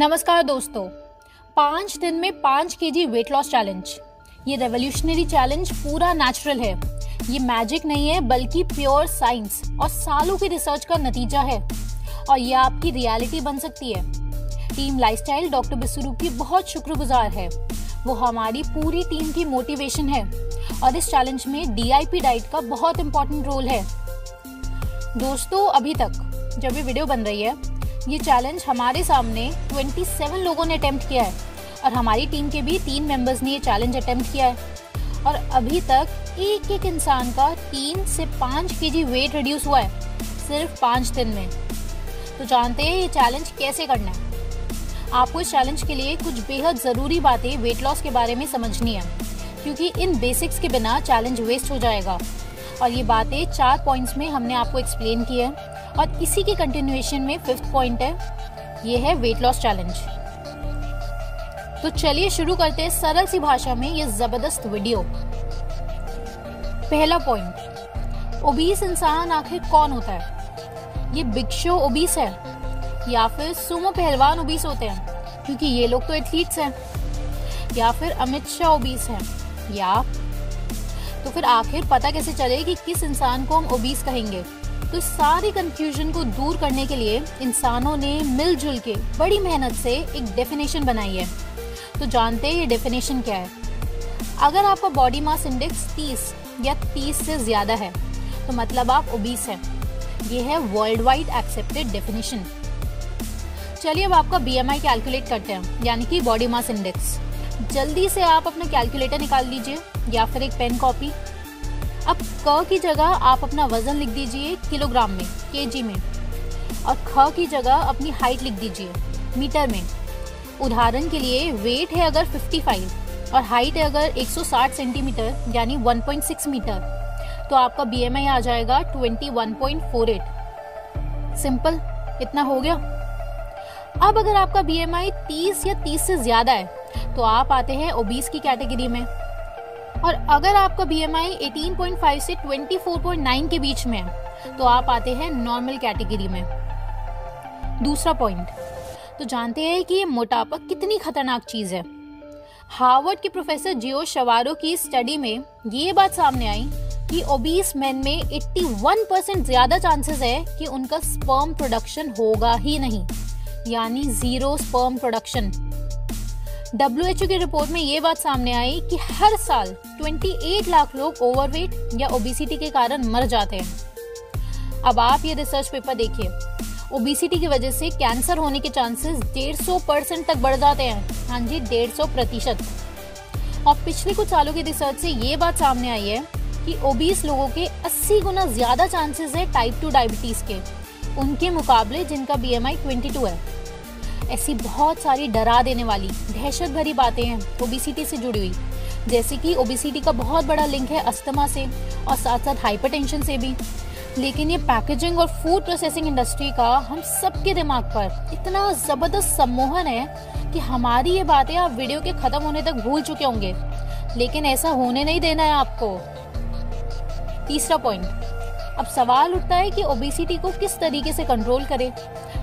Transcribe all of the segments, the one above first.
नमस्कार दोस्तों, 5 दिन में 5 केजी वेट लॉस चैलेंज। ये रेवोल्यूशनरी चैलेंज पूरा नेचुरल है। ये मैजिक नहीं है बल्कि प्योर साइंस और सालों की रिसर्च का नतीजा है और ये आपकी रियलिटी बन सकती है। टीम लाइफस्टाइल डॉक्टर बिस्वरूप की बहुत शुक्रगुजार है। वो हमारी पूरी टीम की मोटिवेशन है और इस चैलेंज में DIP डाइट का बहुत इंपॉर्टेंट रोल है। दोस्तों, अभी तक जब ये वीडियो बन रही है, ये चैलेंज हमारे सामने 27 लोगों ने अटेम्प्ट किया है और हमारी टीम के भी 3 मेंबर्स ने ये चैलेंज अटेम्प्ट किया है और अभी तक एक एक इंसान का 3 से 5 केजी वेट रिड्यूस हुआ है सिर्फ 5 दिन में। तो जानते हैं ये चैलेंज कैसे करना है। आपको इस चैलेंज के लिए कुछ बेहद ज़रूरी बातें वेट लॉस के बारे में समझनी है, क्योंकि इन बेसिक्स के बिना चैलेंज वेस्ट हो जाएगा। और ये बातें 4 पॉइंट्स में हमने आपको एक्सप्लेन की है और इसी के कंटिन्यूएशन में 5th पॉइंट है, ये है वेट लॉस चैलेंज। तो चलिए शुरू करते हैं सरल सी भाषा में ये जबरदस्त वीडियो। पहला पॉइंट, ओबीस इंसान आखिर कौन होता है? ये बिग शो ओबीस है या फिर सुमो पहलवान ओबीस होते हैं, क्योंकि ये लोग तो एथलीट्स हैं, या फिर अमित शाह ओबीस हैं, या तो फिर आखिर पता कैसे चले कि किस इंसान को हम ओबीस कहेंगे? तो इस सारी कंफ्यूजन को दूर करने के लिए इंसानों ने मिलजुल के बड़ी मेहनत से एक डेफिनेशन बनाई है। तो जानते हैं ये डेफिनेशन क्या है। अगर आपका बॉडी मास इंडेक्स 30 या 30 से ज्यादा है तो मतलब आप ओबीस हैं। ये है वर्ल्ड वाइड एक्सेप्टेड डेफिनेशन। चलिए अब आपका BMI कैलकुलेट करते हैं, यानी कि बॉडी मास इंडेक्स। जल्दी से आप अपना कैलकुलेटर निकाल लीजिए या फिर एक पेन कॉपी। अब क की जगह आप अपना वजन लिख दीजिए किलोग्राम में, केजी में, और ख की जगह अपनी हाइट लिख दीजिए मीटर में। उदाहरण के लिए वेट है अगर 55 और हाइट है अगर 160 सेंटीमीटर यानी 1.6 मीटर, तो आपका BMI आ जाएगा 21.48। सिंपल, इतना हो गया। अब अगर आपका BMI 30 या 30 से ज्यादा है तो आप आते हैं ओबीस की कैटेगरी में, और अगर आपका BMI 18.5 से 24.9 के बीच में है तो आप आते हैं नॉर्मल कैटेगरी में। दूसरा पॉइंट, तो जानते हैं कि ये मोटापा कितनी खतरनाक चीज है। हार्वर्ड के प्रोफेसर जियो शवारो की स्टडी में ये बात सामने आई कि ओबीस मेन में 81% ज्यादा चांसेस है कि उनका स्पर्म प्रोडक्शन होगा ही नहीं, यानी 0 स्पर्म प्रोडक्शन। WHO की रिपोर्ट में ये बात सामने आई कि हर साल 28 लाख लोग ओवरवेट या ओबेसिटी के कारण मर जाते हैं। अब आप ये रिसर्च पेपर देखिए, ओबेसिटी की वजह से कैंसर होने के चांसेस 150% तक बढ़ जाते हैं। हाँ जी, 150%। और पिछले कुछ सालों की रिसर्च से ये बात सामने आई है कि ओबीस लोगों के 80 गुना ज्यादा चांसेस है टाइप 2 डायबिटीज के, उनके मुकाबले जिनका BMI 22 है। ऐसी बहुत सारी डरा देने वाली दहशत भरी बातें हैं ओबेसिटी से जुड़ी हुई, जैसे कि ओबेसिटी का बहुत बड़ा लिंक है अस्थमा से और साथ साथ हाइपरटेंशन से भी। लेकिन ये पैकेजिंग और फूड प्रोसेसिंग इंडस्ट्री का हम सबके दिमाग पर इतना जबरदस्त सम्मोहन है कि हमारी ये बातें आप वीडियो के खत्म होने तक भूल चुके होंगे, लेकिन ऐसा होने नहीं देना है आपको। तीसरा पॉइंट, अब सवाल उठता है कि ओबेसिटी को किस तरीके से कंट्रोल करें,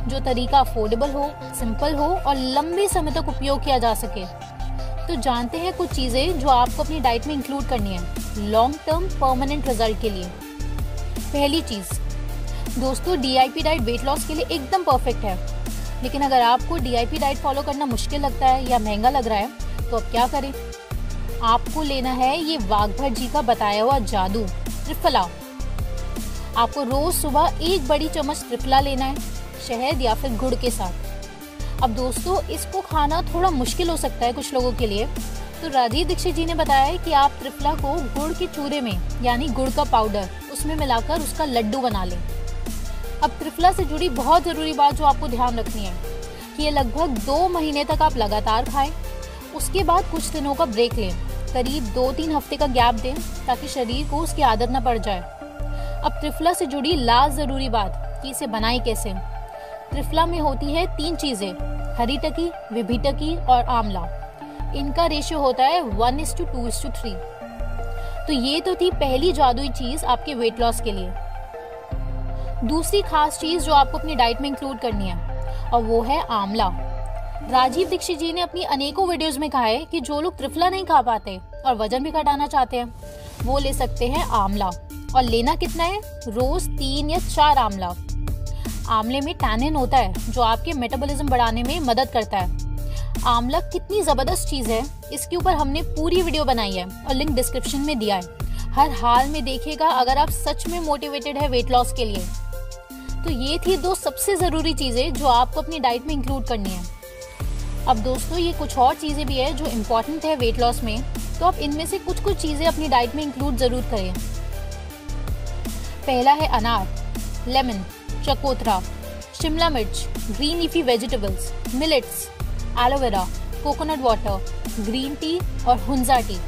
जो तरीका अफोर्डेबल हो, सिंपल हो और लंबे समय तक उपयोग किया जा सके। तो जानते हैं कुछ चीजें जो आपको अपनी डाइट में इंक्लूड करनी है लॉन्ग टर्म परमानेंट रिजल्ट के लिए। पहली चीज दोस्तों, DIP डाइट वेट लॉस के लिए एकदम परफेक्ट है। लेकिन अगर आपको DIP डाइट फॉलो करना मुश्किल लगता है या महंगा लग रहा है तो अब क्या करें? आपको लेना है ये वाघभट जी का बताया हुआ जादू, त्रिफला। आपको रोज सुबह 1 बड़ी चम्मच त्रिफला लेना है, शहद या फिर गुड़ के साथ। अब दोस्तों, इसको खाना थोड़ा मुश्किल हो सकता है कुछ लोगों के लिए, तो राजीव दीक्षित जी ने बताया है कि आप त्रिफला को गुड़ के चूरे में, यानी गुड़ का पाउडर, उसमें मिलाकर उसका लड्डू बना लें। अब त्रिफला से जुड़ी बहुत जरूरी बात जो आपको ध्यान रखनी है कि ये लगभग 2 महीने तक आप लगातार खाएं। उसके बाद कुछ दिनों का ब्रेक लें, करीब 2-3 हफ्ते का गैप दें ताकि शरीर को उसकी आदत न पड़ जाए। अब त्रिफला से जुड़ी लास्ट जरूरी बात कि इसे बनाए कैसे। त्रिफला में होती है 3 चीजें, हरी टकी, विभिटकी और आंवला। इनका रेशियो होता है 1:2:3। तो ये तो थी पहली जादुई चीज आपके वेट लॉस के लिए। दूसरी खास चीज जो आपको अपनी डाइट में इंक्लूड करनी है और वो है आंवला। राजीव दीक्षित जी ने अपनी अनेकों वीडियोस में कहा है कि जो लोग त्रिफला नहीं खा पाते और वजन भी घटाना चाहते हैं, वो ले सकते हैं आंवला। और लेना कितना है? रोज 3 या 4 आंवला। आंवले में टैनिन होता है जो आपके मेटाबॉलिज्म बढ़ाने में मदद करता है। आंवला कितनी जबरदस्त चीज है, इसके ऊपर हमने पूरी वीडियो बनाई है और लिंक डिस्क्रिप्शन में दिया है। हर हाल में देखिएगा अगर आप सच में मोटिवेटेड है वेट लॉस के लिए। तो ये थी 2 सबसे जरूरी चीजें जो आपको अपनी डाइट में इंक्लूड करनी है। अब दोस्तों, ये कुछ और चीजें भी है जो इम्पोर्टेंट है वेट लॉस में, तो आप इनमें से कुछ चीजें अपनी डाइट में इंक्लूड जरूर करें। पहला है अनार, लेमन, चकोतरा, शिमला मिर्च, green leafy vegetables, millets, aloe vera, coconut water, green tea और हुंजा टी।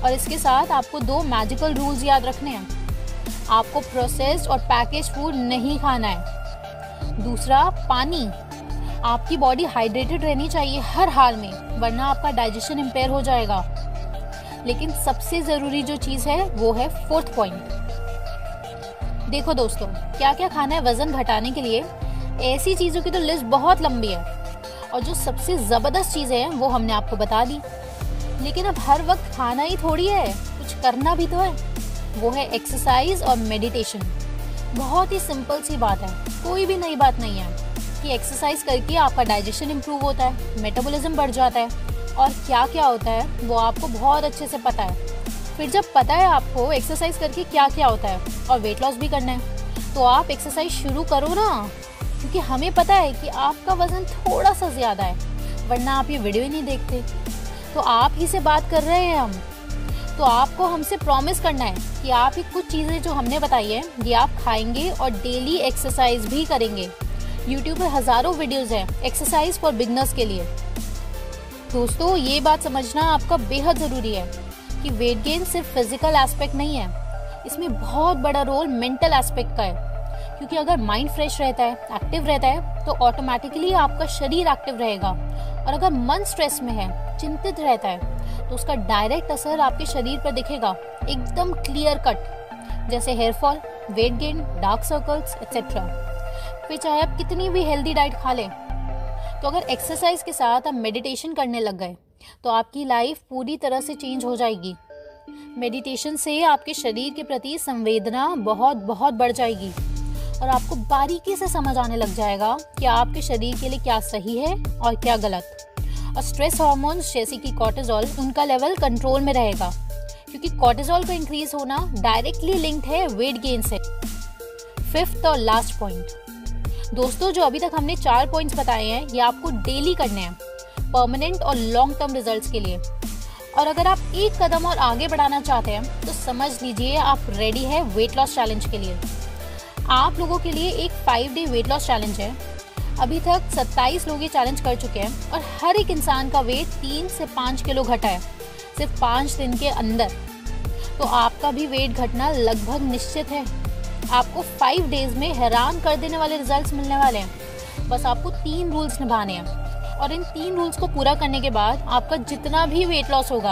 और इसके साथ आपको 2 मैजिकल रूल्स याद रखने हैं। आपको प्रोसेस्ड और पैकेज फूड नहीं खाना है। दूसरा, पानी। आपकी बॉडी हाइड्रेटेड रहनी चाहिए हर हाल में, वरना आपका डाइजेशन इम्पेयर हो जाएगा। लेकिन सबसे जरूरी जो चीज है वो है 4th पॉइंट। देखो दोस्तों, क्या क्या खाना है वजन घटाने के लिए, ऐसी चीजों की तो लिस्ट बहुत लंबी है और जो सबसे जबरदस्त चीजें हैं वो हमने आपको बता दी। लेकिन अब हर वक्त खाना ही थोड़ी है, कुछ करना भी तो है। वो है एक्सरसाइज और मेडिटेशन। बहुत ही सिंपल सी बात है, कोई भी नई बात नहीं है कि एक्सरसाइज करके आपका डाइजेशन इम्प्रूव होता है, मेटाबॉलिज्म बढ़ जाता है और क्या क्या होता है वो आपको बहुत अच्छे से पता है। फिर जब पता है आपको एक्सरसाइज करके क्या क्या होता है और वेट लॉस भी करना है, तो आप एक्सरसाइज शुरू करो ना, क्योंकि हमें पता है कि आपका वजन थोड़ा सा ज़्यादा है, वरना आप ये वीडियो ही नहीं देखते। तो आप ही से बात कर रहे हैं हम, तो आपको हमसे प्रॉमिस करना है कि आप ही कुछ चीज़ें जो हमने बताई है ये आप खाएंगे और डेली एक्सरसाइज भी करेंगे। यूट्यूब पर हज़ारों वीडियोज़ हैं एक्सरसाइज फॉर बिगनर्स के लिए। दोस्तों, ये बात समझना आपका बेहद ज़रूरी है कि वेट गेन सिर्फ फिजिकल एस्पेक्ट नहीं है, इसमें बहुत बड़ा रोल मेंटल एस्पेक्ट का है। क्योंकि अगर माइंड फ्रेश रहता है, एक्टिव रहता है, तो ऑटोमेटिकली आपका शरीर एक्टिव रहेगा। और अगर मन स्ट्रेस में है, चिंतित रहता है, तो उसका डायरेक्ट असर आपके शरीर पर दिखेगा, एकदम क्लियर कट, जैसे hair fall, weight gain, dark circles etcetera. फिर चाहे आप कितनी भी हेल्दी डाइट खा लें, तो अगर एक्सरसाइज के साथ आप मेडिटेशन करने लग गए तो आपकी लाइफ पूरी तरह से चेंज हो जाएगी। मेडिटेशन से आपके शरीर के प्रति संवेदना बहुत बहुत बढ़ जाएगी और आपको बारीकी से समझ आने लग जाएगा कि आपके शरीर के लिए क्या सही है और क्या गलत। और स्ट्रेस हार्मोन्स जैसे कि कॉर्टिसोल, उनका लेवल कंट्रोल में रहेगा, क्योंकि कॉर्टिसोल का इंक्रीज होना डायरेक्टली लिंक्ड है वेट गेन से। 5th और लास्ट पॉइंट दोस्तों, जो अभी तक हमने 4 पॉइंट्स बताए हैं, ये आपको डेली करने हैं परमानेंट और लॉन्ग टर्म रिजल्ट्स के लिए। और अगर आप एक कदम और आगे बढ़ाना चाहते हैं तो समझ लीजिए आप रेडी है वेट लॉस चैलेंज के लिए। आप लोगों के लिए एक 5 डे वेट लॉस चैलेंज है। अभी तक 27 लोग ये चैलेंज कर चुके हैं और हर एक इंसान का वेट 3 से 5 किलो घटा है सिर्फ 5 दिन के अंदर। तो आपका भी वेट घटना लगभग निश्चित है। आपको 5 डेज में हैरान कर देने वाले रिजल्ट्स मिलने वाले हैं। बस आपको 3 रूल्स निभाने हैं और इन 3 रूल्स को पूरा करने के बाद आपका जितना भी वेट लॉस होगा,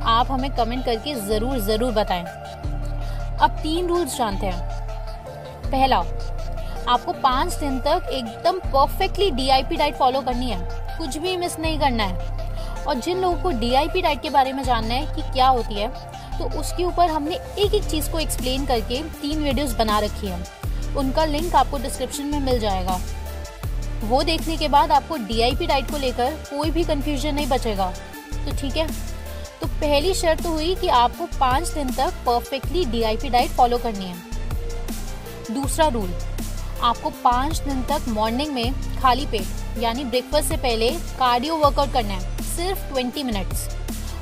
आप हमें कमेंट करके ज़रूर बताएं। अब 3 रूल्स जानते हैं। पहला, आपको 5 दिन तक एकदम परफेक्टली DIP डाइट फॉलो करनी है, कुछ भी मिस नहीं करना है। और जिन लोगों को DIP डाइट के बारे में जानना है कि क्या होती है, तो उसके ऊपर हमने एक एक चीज़ को एक्सप्लेन करके 3 वीडियोस बना रखी है। उनका लिंक आपको डिस्क्रिप्शन में मिल जाएगा। वो देखने के बाद आपको DIP डाइट को लेकर कोई भी कंफ्यूजन नहीं बचेगा। तो ठीक है, तो पहली शर्त हुई कि आपको 5 दिन तक परफेक्टली DIP डाइट फॉलो करनी है। दूसरा रूल, आपको 5 दिन तक मॉर्निंग में खाली पेट यानी ब्रेकफास्ट से पहले कार्डियो वर्कआउट करना है, सिर्फ 20 मिनट्स।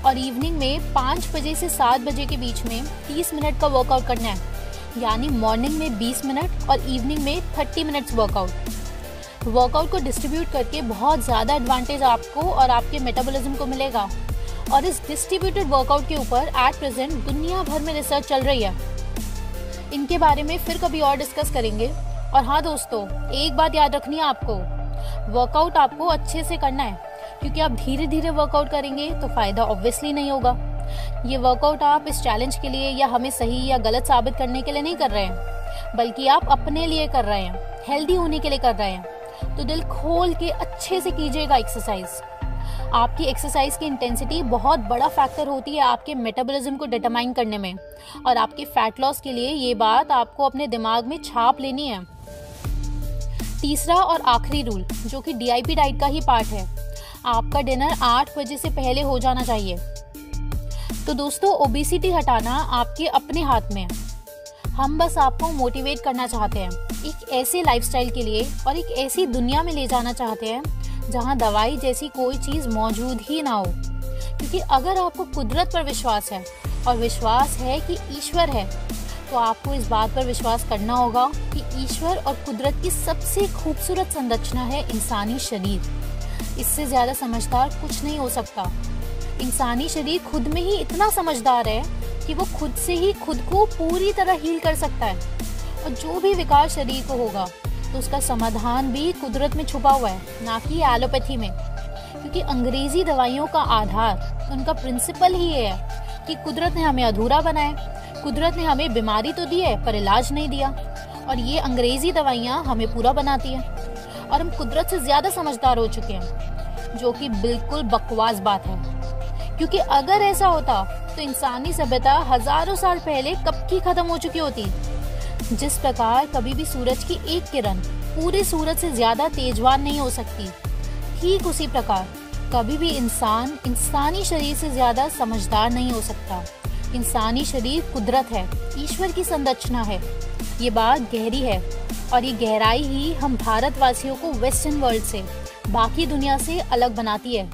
और इवनिंग में 5 बजे से 7 बजे के बीच में 30 मिनट का वर्कआउट करना है, यानी मॉर्निंग में 20 मिनट और इवनिंग में 30 मिनट्स वर्कआउट को डिस्ट्रीब्यूट करके बहुत ज़्यादा एडवांटेज आपको और आपके मेटाबॉलिज्म को मिलेगा। और इस डिस्ट्रीब्यूटेड वर्कआउट के ऊपर एट प्रेजेंट दुनिया भर में रिसर्च चल रही है। इनके बारे में फिर कभी और डिस्कस करेंगे। और हाँ दोस्तों, एक बात याद रखनी है आपको, वर्कआउट आपको अच्छे से करना है, क्योंकि आप धीरे धीरे वर्कआउट करेंगे तो फ़ायदा ऑब्वियसली नहीं होगा। ये वर्कआउट आप इस चैलेंज के लिए या हमें सही या गलत साबित करने के लिए नहीं कर रहे हैं, बल्कि आप अपने लिए कर रहे हैं, हेल्दी होने के लिए कर रहे हैं। तो दिल खोल के अच्छे से कीजिएगा एक्सरसाइज। आपकी एक्सरसाइज की इंटेंसिटी बहुत बड़ा फैक्टर होती है आपके मेटाबॉलिज्म को डिटरमाइन करने में, और आपके फैट लॉस के लिए ये बात आपको अपने दिमाग में छाप लेनी है। तीसरा और आखिरी रूल, जो कि DIP डाइट का ही पार्ट है, आपका डिनर 8 बजे से पहले हो जाना चाहिए। तो दोस्तों, ओबेसिटी हटाना आपके अपने हाथ में है। हम बस आपको मोटिवेट करना चाहते हैं एक ऐसे लाइफस्टाइल के लिए और एक ऐसी दुनिया में ले जाना चाहते हैं जहां दवाई जैसी कोई चीज़ मौजूद ही ना हो। क्योंकि अगर आपको कुदरत पर विश्वास है और विश्वास है कि ईश्वर है, तो आपको इस बात पर विश्वास करना होगा कि ईश्वर और कुदरत की सबसे खूबसूरत संरचना है इंसानी शरीर। इससे ज़्यादा समझदार कुछ नहीं हो सकता। इंसानी शरीर खुद में ही इतना समझदार है कि वो खुद से ही खुद को पूरी तरह हील कर सकता है, और जो भी विकार शरीर को होगा तो उसका समाधान भी कुदरत में छुपा हुआ है, ना कि एलोपैथी में। क्योंकि अंग्रेजी दवाइयों का आधार, उनका प्रिंसिपल ही ये है कि कुदरत ने हमें अधूरा बनाया। कुदरत ने हमें बीमारी तो दी है पर इलाज नहीं दिया, और ये अंग्रेजी दवाइयाँ हमें पूरा बनाती हैं। और हम कुदरत से ज़्यादा समझदार हो चुके हैं, जो कि बिल्कुल बकवास बात है। क्योंकि अगर ऐसा होता तो इंसानी सभ्यता हजारों साल पहले कब की खत्म हो चुकी होती। जिस प्रकार कभी भी सूरज की एक किरण पूरे सूरज से ज्यादा तेजवान नहीं हो सकती, ठीक उसी प्रकार कभी भी इंसान इंसानी शरीर से ज्यादा समझदार नहीं हो सकता। इंसानी शरीर कुदरत है, ईश्वर की संरचना है। ये बात गहरी है, और ये गहराई ही हम भारतवासियों को वेस्टर्न वर्ल्ड से, बाकी दुनिया से अलग बनाती है।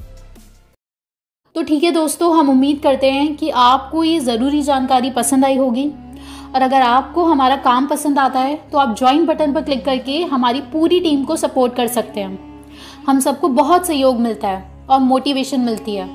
तो ठीक है दोस्तों, हम उम्मीद करते हैं कि आपको ये ज़रूरी जानकारी पसंद आई होगी। और अगर आपको हमारा काम पसंद आता है तो आप ज्वाइन बटन पर क्लिक करके हमारी पूरी टीम को सपोर्ट कर सकते हैं। हम सबको बहुत सहयोग मिलता है और मोटिवेशन मिलती है।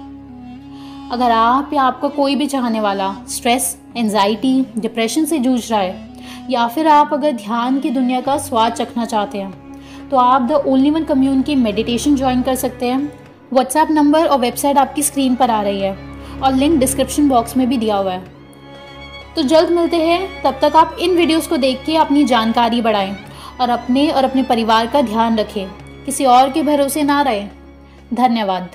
अगर आप या आपका कोई भी चाहने वाला स्ट्रेस, एंजाइटी, डिप्रेशन से जूझ रहा है, या फिर आप अगर ध्यान की दुनिया का स्वाद चखना चाहते हैं, तो आप the only one community meditation join कर सकते हैं। व्हाट्सएप नंबर और वेबसाइट आपकी स्क्रीन पर आ रही है, और लिंक डिस्क्रिप्शन बॉक्स में भी दिया हुआ है। तो जल्द मिलते हैं, तब तक आप इन वीडियोस को देख के अपनी जानकारी बढ़ाएं और अपने परिवार का ध्यान रखें। किसी और के भरोसे ना रहें। धन्यवाद।